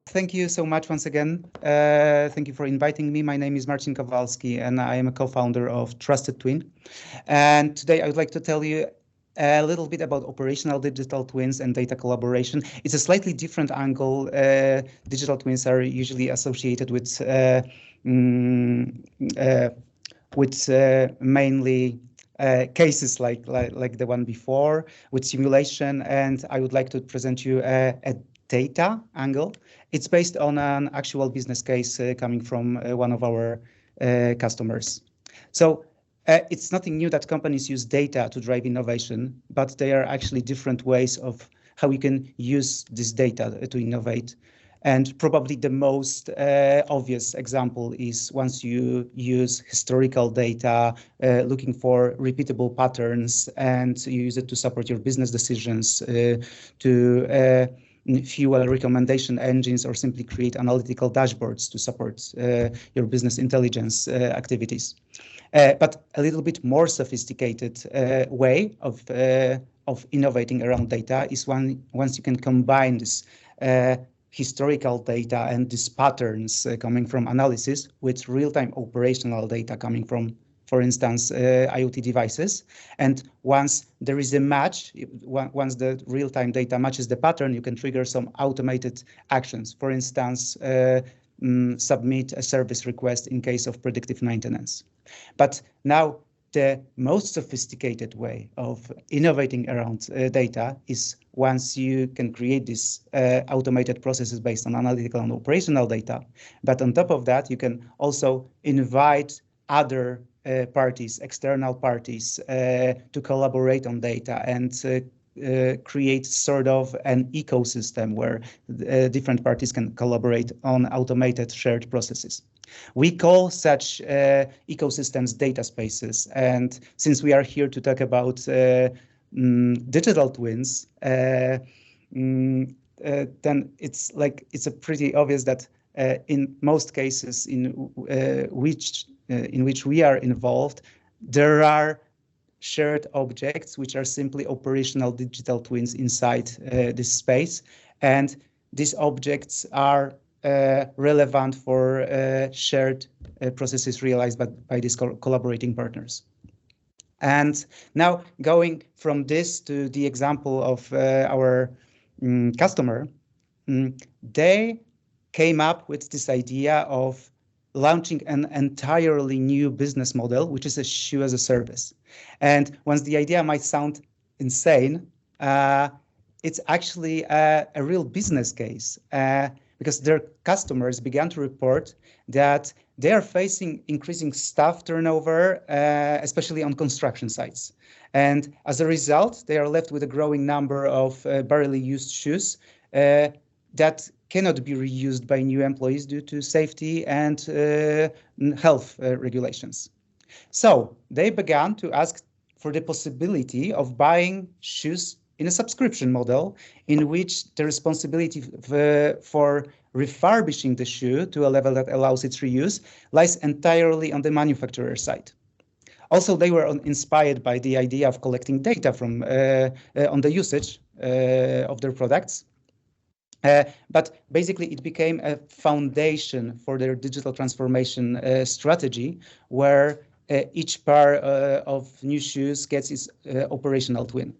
Thank you so much once again. Thank you for inviting me. My name is Marcin Kowalski, and I am a co-founder of Trusted Twin. And today I would like to tell you a little bit about operational digital twins and data collaboration. It's a slightly different angle. Digital twins are usually associated with mainly cases like the one before with simulation, and I would like to present you a data angle. It's based on an actual business case coming from one of our customers. So it's nothing new that companies use data to drive innovation, but there are actually different ways of how we can use this data to innovate. And probably the most obvious example is once you use historical data, looking for repeatable patterns, and you use it to support your business decisions, to fuel recommendation engines, or simply create analytical dashboards to support your business intelligence activities. But a little bit more sophisticated way of innovating around data is once you can combine this historical data and these patterns coming from analysis with real-time operational data coming from, for instance, IoT devices. And once there is a match, once the real-time data matches the pattern, you can trigger some automated actions. For instance, submit a service request in case of predictive maintenance. But now the most sophisticated way of innovating around data is once you can create these automated processes based on analytical and operational data. But on top of that, you can also invite other parties, external parties, to collaborate on data and create sort of an ecosystem where different parties can collaborate on automated shared processes. We call such ecosystems data spaces. And since we are here to talk about digital twins, then it's a pretty obvious that in most cases in which we are involved, there are shared objects which are simply operational digital twins inside this space, and these objects are relevant for shared processes realized by these collaborating partners. And now going from this to the example of our customer, they came up with this idea of launching an entirely new business model, which is a shoe as a service. And once the idea might sound insane, it's actually a real business case because their customers began to report that they are facing increasing staff turnover, especially on construction sites. And as a result, they are left with a growing number of barely used shoes that cannot be reused by new employees due to safety and health regulations. So they began to ask for the possibility of buying shoes in a subscription model in which the responsibility for refurbishing the shoe to a level that allows its reuse lies entirely on the manufacturer side. Also, they were inspired by the idea of collecting data from on the usage of their products. But basically, it became a foundation for their digital transformation strategy, where each pair of new shoes gets its operational twin.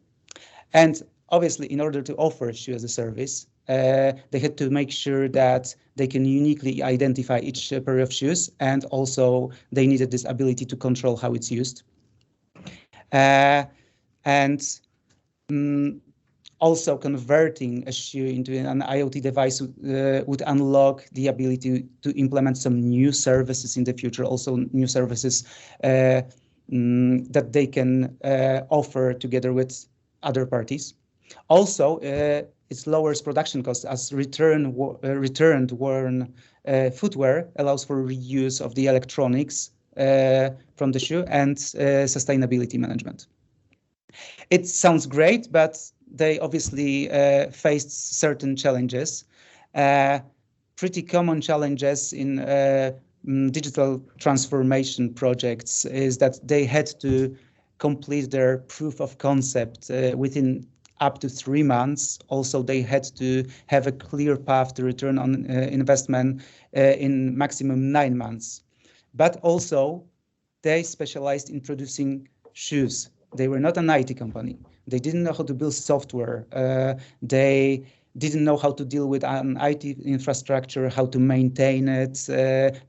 And obviously, in order to offer shoe as a service, they had to make sure that they can uniquely identify each pair of shoes, and also they needed this ability to control how it's used. Also, converting a shoe into an IoT device would unlock the ability to implement some new services in the future, also new services that they can offer together with other parties. Also, it lowers production costs as returned worn footwear allows for reuse of the electronics from the shoe and sustainability management. It sounds great, but they obviously faced certain challenges. Pretty common challenges in digital transformation projects is that they had to complete their proof of concept within up to 3 months. Also, they had to have a clear path to return on investment in maximum 9 months. But also, they specialized in producing shoes. They were not an IT company. They didn't know how to build software. They didn't know how to deal with an IT infrastructure, how to maintain it,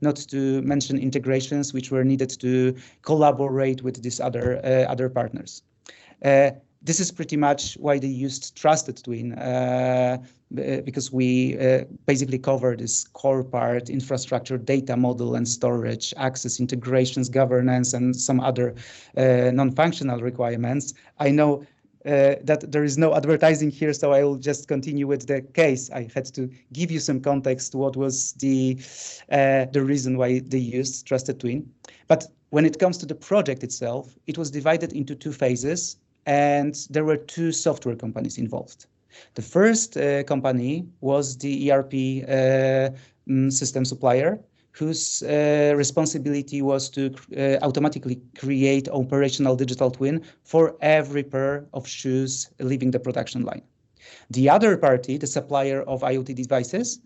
not to mention integrations which were needed to collaborate with these other partners. This is pretty much why they used Trusted Twin, because we basically cover this core part, infrastructure, data model and storage, access, integrations, governance, and some other non-functional requirements. I know that there is no advertising here, so I will just continue with the case. I had to give you some context what was the reason why they used Trusted Twin. But when it comes to the project itself, it was divided into 2 phases, and there were 2 software companies involved. The first company was the ERP system supplier, whose responsibility was to automatically create operational digital twin for every pair of shoes leaving the production line. The other party, the supplier of IoT devices,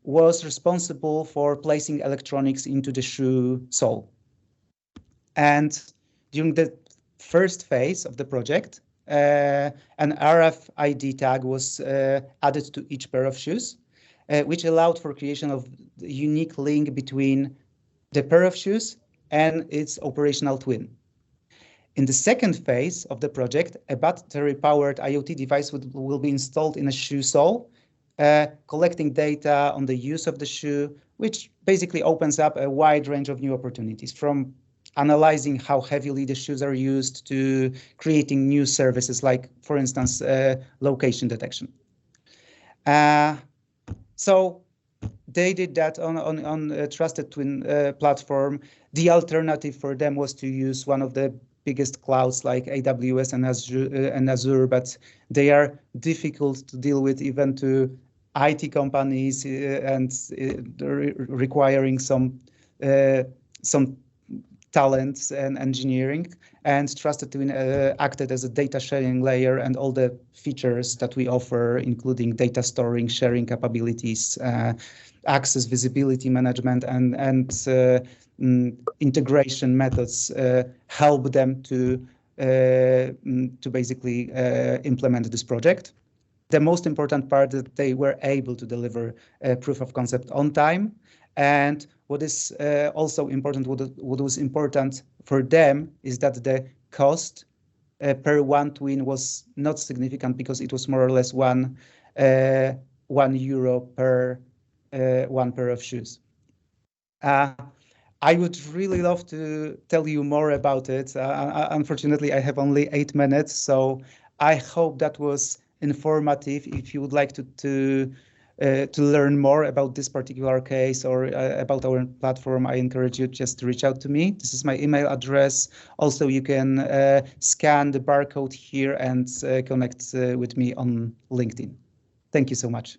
was responsible for placing electronics into the shoe sole. And during the first phase of the project, an RFID tag was added to each pair of shoes, which allowed for creation of the unique link between the pair of shoes and its operational twin. In the second phase of the project, a battery-powered IoT device will be installed in a shoe sole, collecting data on the use of the shoe, which basically opens up a wide range of new opportunities, from analyzing how heavily the shoes are used to creating new services like, for instance, location detection. So they did that on a Trusted Twin platform. The alternative for them was to use one of the biggest clouds like AWS and Azure, but they are difficult to deal with even to IT companies and requiring some talents and engineering. And Trusted Twin acted as a data sharing layer, and all the features that we offer, including data storing, sharing capabilities, access, visibility management, and integration methods, help them to basically implement this project. The most important part that they were able to deliver a proof of concept on time. And what is also important, what was important for them is that the cost per one twin was not significant, because it was more or less €1 per one pair of shoes. I would really love to tell you more about it. Unfortunately, I have only 8 minutes, so I hope that was informative. If you would like to learn more about this particular case or about our platform, I encourage you just to reach out to me. This is my email address. Also, you can scan the barcode here and connect with me on LinkedIn. Thank you so much.